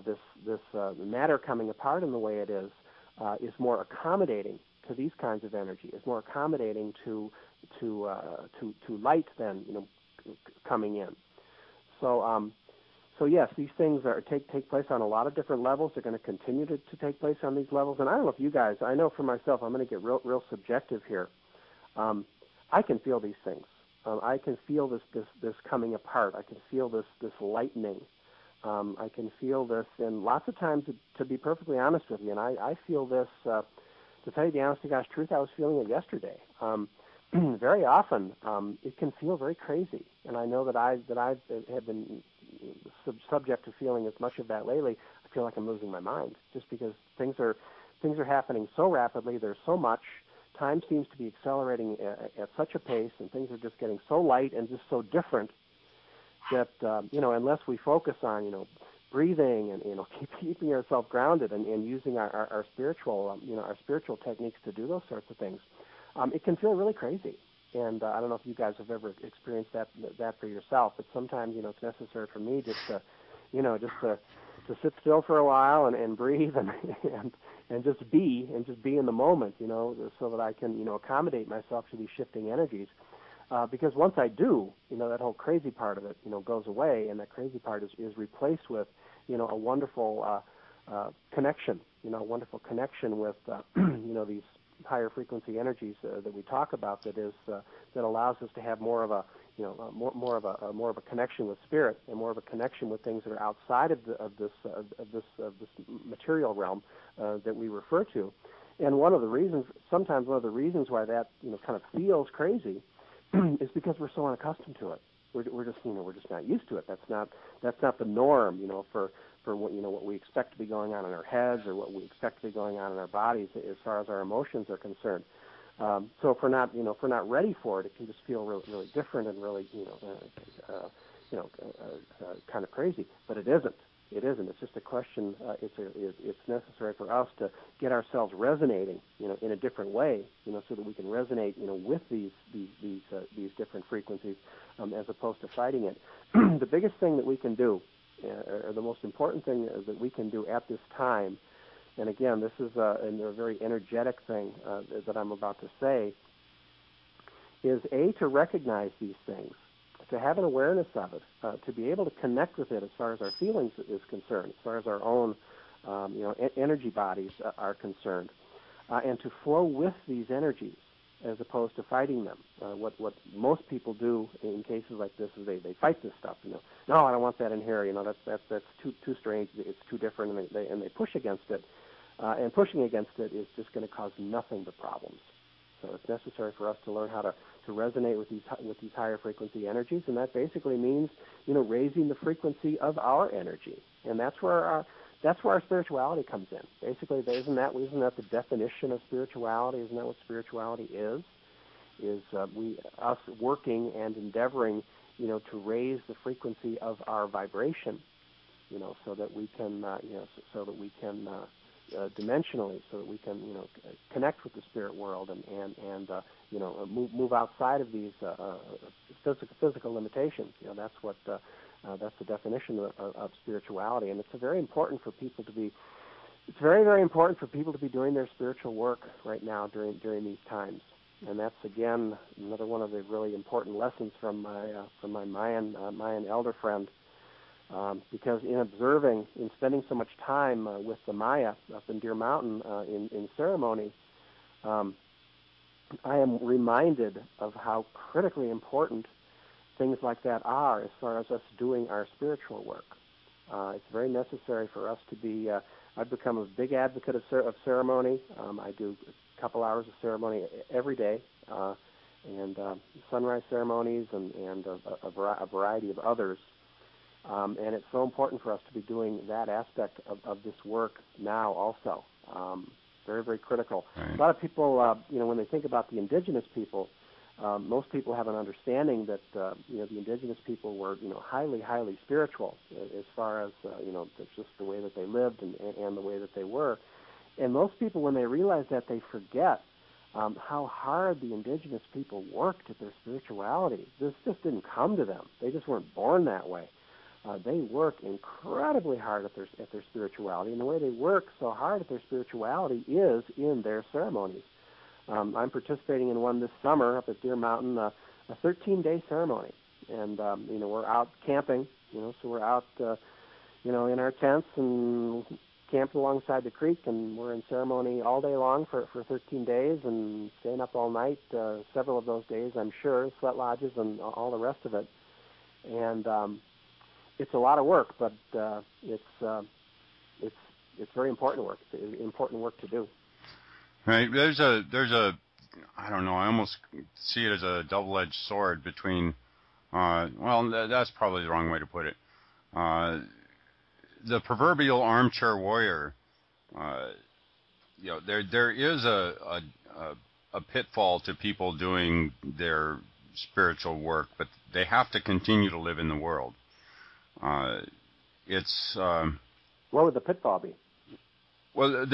This matter coming apart in the way it is more accommodating these kinds of energy, is more accommodating to light than coming in. So yes, these things take place on a lot of different levels. They're going to continue to take place on these levels. And I don't know if you guys, I know for myself, I'm going to get real subjective here. I can feel these things. I can feel this coming apart. I can feel this lightening. I can feel this, and lots of times, to be perfectly honest with you, and I feel this, to tell you the honest to gosh truth, I was feeling it yesterday. Very often, it can feel very crazy, and I know that I have been subject to feeling as much of that lately. I feel like I'm losing my mind, just because things are happening so rapidly. There's so much. Time seems to be accelerating at such a pace, and things are just getting so light and just so different that unless we focus on breathing and keeping ourselves grounded and using our spiritual spiritual techniques to do those sorts of things, it can feel really crazy. And I don't know if you guys have ever experienced that for yourself, but sometimes it's necessary for me just to sit still for a while and breathe and just be in the moment, so that I can accommodate myself to these shifting energies. Because once I do, that whole crazy part of it, goes away, and that crazy part is replaced with, a wonderful connection, a wonderful connection with, these higher frequency energies that we talk about. That allows us to have more of a connection with spirit, and more of a connection with things that are outside of this material realm that we refer to. And sometimes one of the reasons why that kind of feels crazy is because we're so unaccustomed to it. We're just not used to it. That's not the norm, for what we expect to be going on in our heads, or what we expect to be going on in our bodies as far as our emotions are concerned. So if we're not ready for it, it can just feel really, really different and really kind of crazy. But it isn't. It isn't. It's just a question. It's necessary for us to get ourselves resonating, in a different way, so that we can resonate, with these different frequencies, as opposed to fighting it. The biggest thing that we can do, or the most important thing that we can do at this time, and again, this is a very energetic thing that I'm about to say, is to recognize these things, to have an awareness of it, to be able to connect with it as far as our feelings is concerned, as far as our own, energy bodies are concerned, and to flow with these energies as opposed to fighting them. What most people do in cases like this is they fight this stuff. No, I don't want that in here. That's too strange. It's too different, and they push against it. And pushing against it is just going to cause nothing but problems. So it's necessary for us to learn how to resonate with these higher frequency energies, and that basically means raising the frequency of our energy, and that's where our spirituality comes in. Basically, isn't that the definition of spirituality? Isn't that what spirituality is? Is us working and endeavoring, to raise the frequency of our vibration, so that we can, dimensionally, so that we can, connect with the spirit world and move outside of these physical limitations. That's the definition of spirituality, and it's very important for people to be. It's very, very important for people to be doing their spiritual work right now during these times, and that's again another one of the really important lessons from my Mayan elder friend. Because in spending so much time with the Maya up in Deer Mountain in ceremony, I am reminded of how critically important things like that are as far as us doing our spiritual work. It's very necessary for us to be. I've become a big advocate of ceremony. I do a couple hours of ceremony every day, and sunrise ceremonies and a variety of others. And it's so important for us to be doing that aspect of this work now also. Very, very critical. Right. A lot of people, when they think about the indigenous people, most people have an understanding that, the indigenous people were, highly, highly spiritual as far as, just the way that they lived and the way that they were. And most people, when they realize that, they forget how hard the indigenous people worked at their spirituality. This just didn't come to them. They just weren't born that way. They work incredibly hard at their spirituality, and the way they work so hard at their spirituality is in their ceremonies. I'm participating in one this summer up at Deer Mountain, a 13-day ceremony. And, we're out camping, so we're out, in our tents and camped alongside the creek, and we're in ceremony all day long for 13 days and staying up all night, several of those days, I'm sure, sweat lodges and all the rest of it. And it's a lot of work, but it's very important work. It's important work to do. Right. There's a I don't know, I almost see it as a double-edged sword between that's probably the wrong way to put it. The proverbial armchair warrior, there is a pitfall to people doing their spiritual work, but they have to continue to live in the world. What would the pitfall be? Well,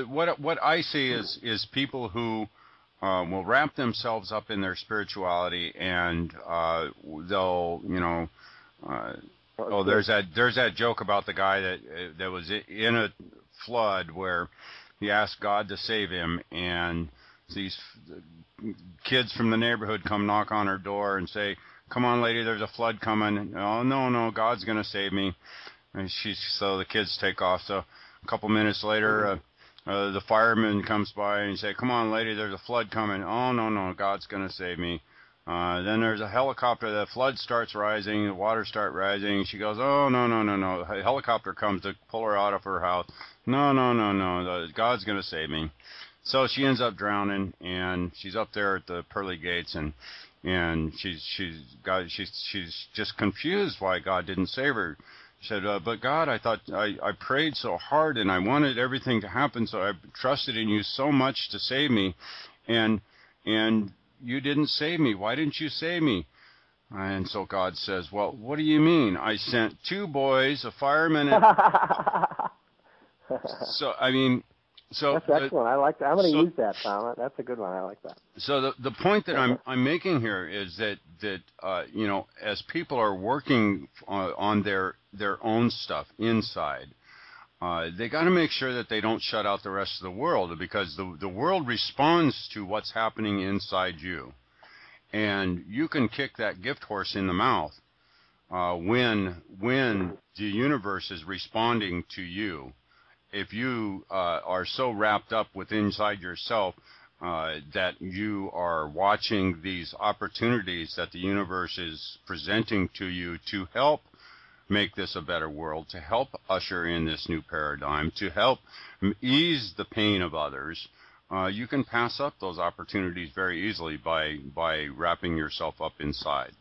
what I see is people who will wrap themselves up in their spirituality, and they'll there's that joke about the guy that was in a flood where he asked God to save him, and these kids from the neighborhood come knock on her door and say, "Come on, lady, there's a flood coming." "Oh, no, God's gonna save me." And so the kids take off. So a couple minutes later, the fireman comes by and say, "Come on, lady, there's a flood coming." "Oh, no, God's gonna save me." Then there's a helicopter. The flood starts rising. The water starts rising. She goes, "Oh, no. A helicopter comes to pull her out of her house." No. God's going to save me." So she ends up drowning, and she's up there at the pearly gates, and she's just confused why God didn't save her. She said, "But God, I thought I prayed so hard, and I wanted everything to happen, so I trusted in you so much to save me, and you didn't save me. Why didn't you save me?" And so God says, "Well, what do you mean? I sent two boys, a fireman, and..." So that's excellent. I like that. I'm going to use that, Tom. That's a good one. I like that. So the point that I'm making here is that as people are working on their own stuff inside, they got to make sure that they don't shut out the rest of the world, because the world responds to what's happening inside you. And you can kick that gift horse in the mouth when the universe is responding to you. If you are so wrapped up with inside yourself that you are watching these opportunities that the universe is presenting to you to help make this a better world, to help usher in this new paradigm, to help ease the pain of others, you can pass up those opportunities very easily by wrapping yourself up inside.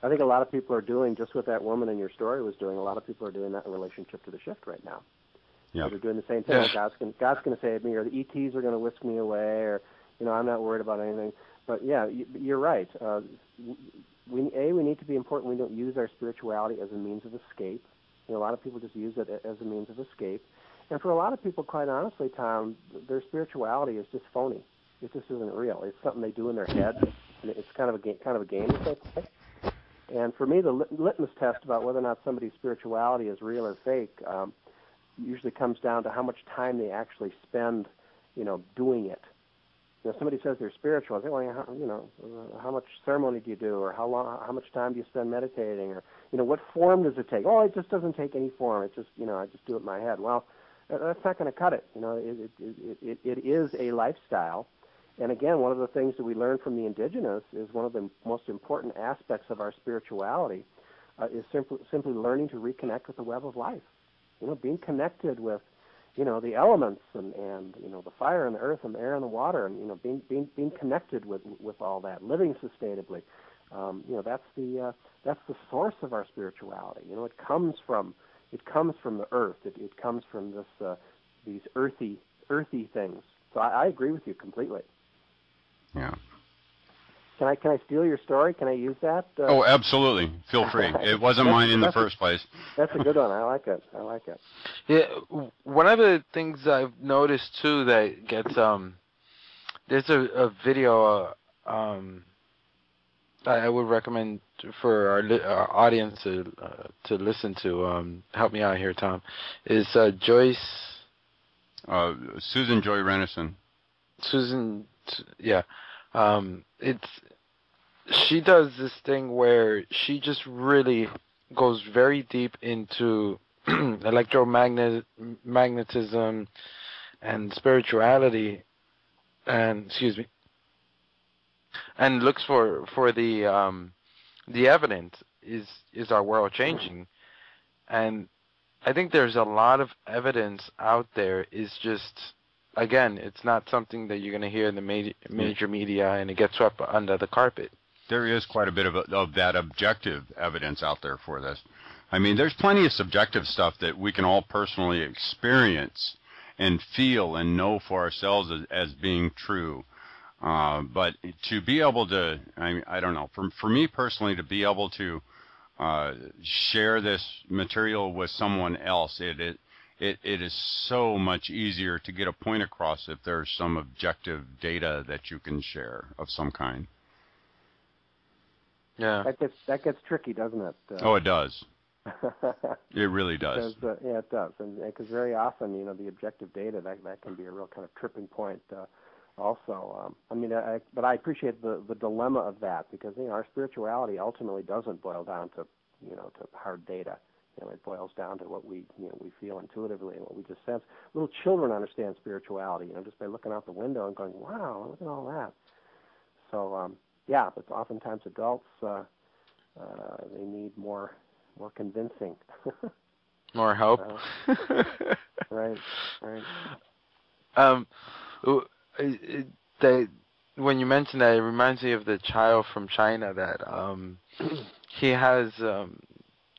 I think a lot of people are doing just what that woman in your story was doing. A lot of people are doing that in relationship to the shift right now. Yeah. They're doing the same thing. Yeah. God's going to save me, or the ETs are going to whisk me away, or I'm not worried about anything. But yeah, you're right. We need to be important. We don't use our spirituality as a means of escape. A lot of people just use it as a means of escape. And for a lot of people, quite honestly, Tom, their spirituality is just phony. It just isn't real. It's something they do in their head, and it's kind of a game that they play. And for me, the litmus test about whether or not somebody's spirituality is real or fake usually comes down to how much time they actually spend, doing it. Somebody says they're spiritual. I say, well, how much ceremony do you do, or how much time do you spend meditating, or what form does it take? Oh, it just doesn't take any form. It just, I just do it in my head. Well, that's not going to cut it. It is a lifestyle. And again, one of the things that we learn from the indigenous is one of the most important aspects of our spirituality is simply learning to reconnect with the web of life. Being connected with, the elements and the fire and the earth and the air and the water, and being connected with all that, living sustainably. That's the source of our spirituality. It comes from the earth. It comes from these earthy things. So I agree with you completely. Yeah. Can I steal your story? Can I use that? Oh, absolutely. Feel free. It wasn't mine in the first place. That's a good one. I like it. Yeah, one of the things I've noticed too that gets there's a video I would recommend for our audience to listen to. Help me out here, Tom. Is Joyce? Susan Joy Renison. Susan yeah. It's she does this thing where she just really goes very deep into magnetism and spirituality, and excuse me, and looks for the evidence. Is our world changing? And I think there's a lot of evidence out there. It's just, again, it's not something that you're going to hear in the major media, and it gets swept under the carpet. There is quite a bit of that objective evidence out there for this. I mean, there's plenty of subjective stuff that we can all personally experience and feel and know for ourselves as being true. But to be able to, I don't know, for me personally, to be able to share this material with someone else, it is so much easier to get a point across if there's some objective data that you can share of some kind. Yeah. That gets tricky, doesn't it? Oh, it does. It really does. Because, yeah, it does, and because very often, the objective data that can be a real kind of tripping point. Also, but I appreciate the dilemma of that, because our spirituality ultimately doesn't boil down to to hard data. It boils down to what we feel intuitively and what we just sense. Little children understand spirituality, just by looking out the window and going, "Wow, look at all that." So yeah, but oftentimes adults they need more convincing. More help. Right. When you mentioned that, it reminds me of the child from China that he has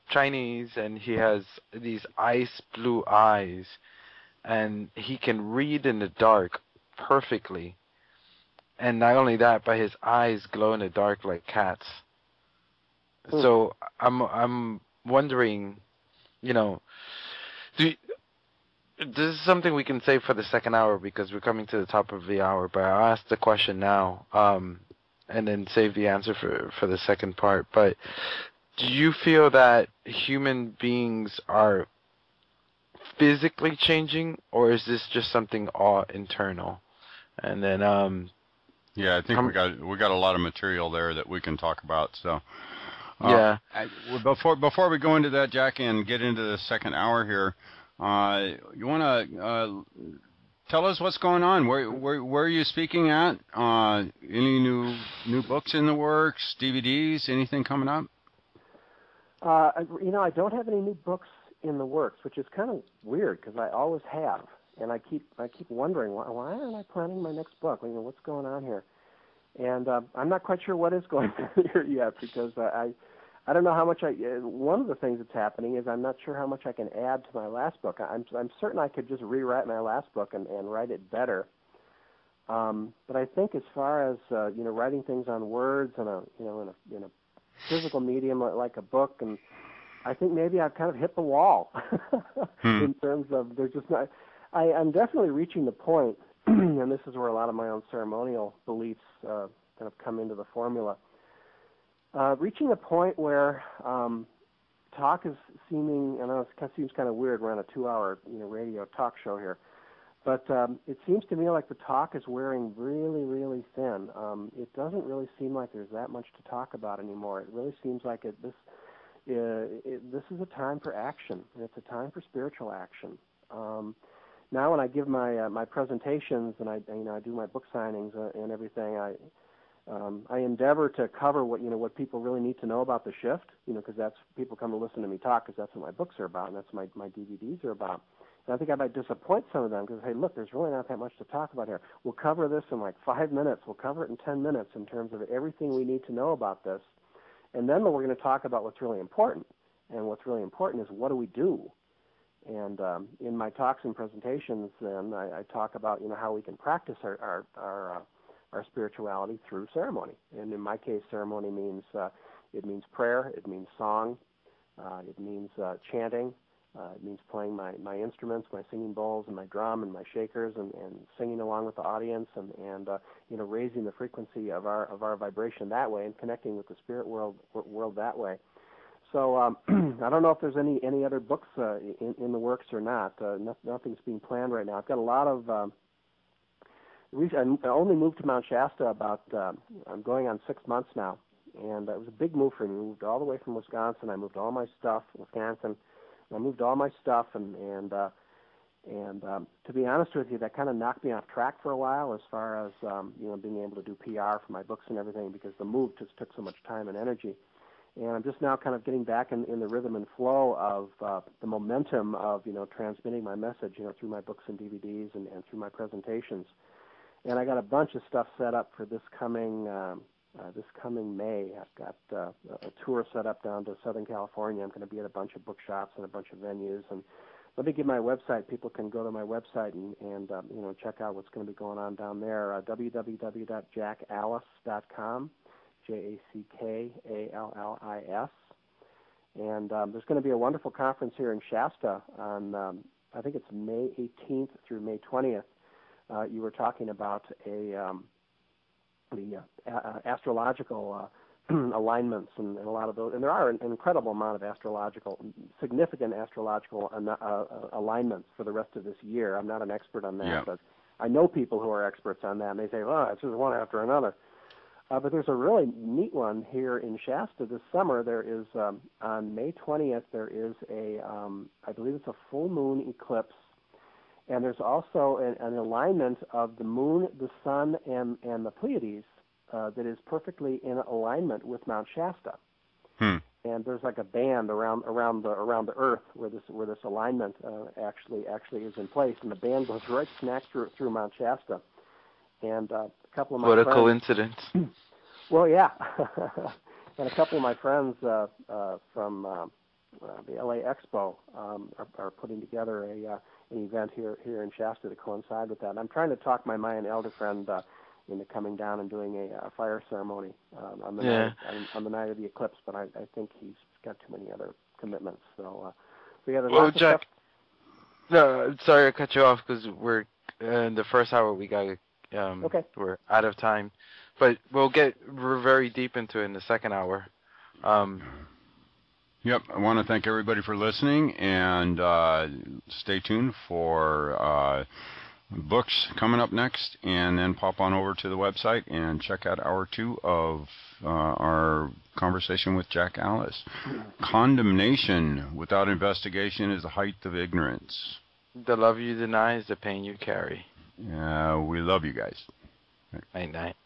Chinese, and he has these ice blue eyes, and he can read in the dark perfectly. And not only that, but his eyes glow in the dark like cats. So I'm wondering, this is something we can save for the second hour because we're coming to the top of the hour. But I'll ask the question now, and then save the answer for the second part. But do you feel that human beings are physically changing, or is this just something all internal? And then yeah, I think we got a lot of material there that we can talk about. So yeah. Before we go into that, Jackie, and get into the second hour here, you want to tell us what's going on? Where are you speaking at? Any new books in the works? DVDs? Anything coming up? I don't have any new books in the works, which is kind of weird because I always have, and I keep wondering why aren't I planning my next book? What's going on here? And I'm not quite sure what is going on here yet, because I don't know how much one of the things that's happening is I'm not sure how much I can add to my last book. I'm certain I could just rewrite my last book and write it better. But I think as far as writing things on words and in a physical medium like a book, and I think maybe I've kind of hit the wall in terms of there's just not. I'm definitely reaching the point, and this is where a lot of my own ceremonial beliefs kind of come into the formula. Reaching the point where talk is seeming, I know it seems kind of weird, we're on a 2-hour radio talk show here, but it seems to me like the talk is wearing really, really thin. It doesn't really seem like there's that much to talk about anymore. It really seems like this is a time for action, and it's a time for spiritual action. Now, when I give my presentations and I do my book signings and everything, I endeavor to cover what people really need to know about the shift, because that's people come to listen to me talk because that's what my books are about and that's what my DVDs are about. And I think I might disappoint some of them because, hey, look, there's really not that much to talk about here. We'll cover this in like 5 minutes. We'll cover it in 10 minutes in terms of everything we need to know about this. And then we're going to talk about what's really important. And what's really important is what do we do? And in my talks and presentations, then I talk about how we can practice our spirituality through ceremony. And in my case, ceremony means it means prayer, it means song, it means chanting, it means playing my instruments, my singing bowls and my drum and my shakers, and singing along with the audience, and raising the frequency of our vibration that way and connecting with the spirit world that way. So I don't know if there's any other books in the works or not. Nothing's being planned right now. I've got a lot of I only moved to Mount Shasta about, I'm going on 6 months now, and it was a big move for me. I moved all the way from Wisconsin. I moved all my stuff, Wisconsin. I moved all my stuff, and to be honest with you, that kind of knocked me off track for a while as far as being able to do PR for my books and everything, because the move just took so much time and energy. And I'm just now kind of getting back in the rhythm and flow of the momentum of transmitting my message through my books and DVDs and through my presentations. And I got a bunch of stuff set up for this coming May. I've got a tour set up down to Southern California. I'm going to be at a bunch of bookshops and a bunch of venues. And let me give my website. People can go to my website and check out what's going to be going on down there. www.jackallis.com, JACKALLIS. And there's going to be a wonderful conference here in Shasta on I think it's May 18th through May 20th. You were talking about the astrological alignments and a lot of those, and there are an incredible amount of significant astrological alignments for the rest of this year. I'm not an expert on that, but I know people who are experts on that, and they say, "Oh, it's just one after another." But there's a really neat one here in Shasta this summer. There is on May 20th. There is I believe it's a full moon eclipse. And there's also an alignment of the moon, the sun, and the Pleiades that is perfectly in alignment with Mount Shasta. And there's like a band around the Earth where this alignment actually is in place, and the band goes right smack through Mount Shasta. And a couple of my friends. What a coincidence! Well, yeah. And a couple of my friends from the LA Expo are putting together an event here in Shasta to coincide with that. And I'm trying to talk my Mayan elder friend into coming down and doing a fire ceremony on the night of the eclipse, but I think he's got too many other commitments. So yeah, there's lots of Jack, stuff. no, sorry to cut you off because we're in the first hour. We got okay. We're out of time, but we're very deep into it in the second hour. Yep, I want to thank everybody for listening, and stay tuned for books coming up next, and then pop on over to the website and check out hour 2 of our conversation with Jack Allis. Condemnation without investigation is the height of ignorance. The love you deny is the pain you carry. We love you guys. Night, night.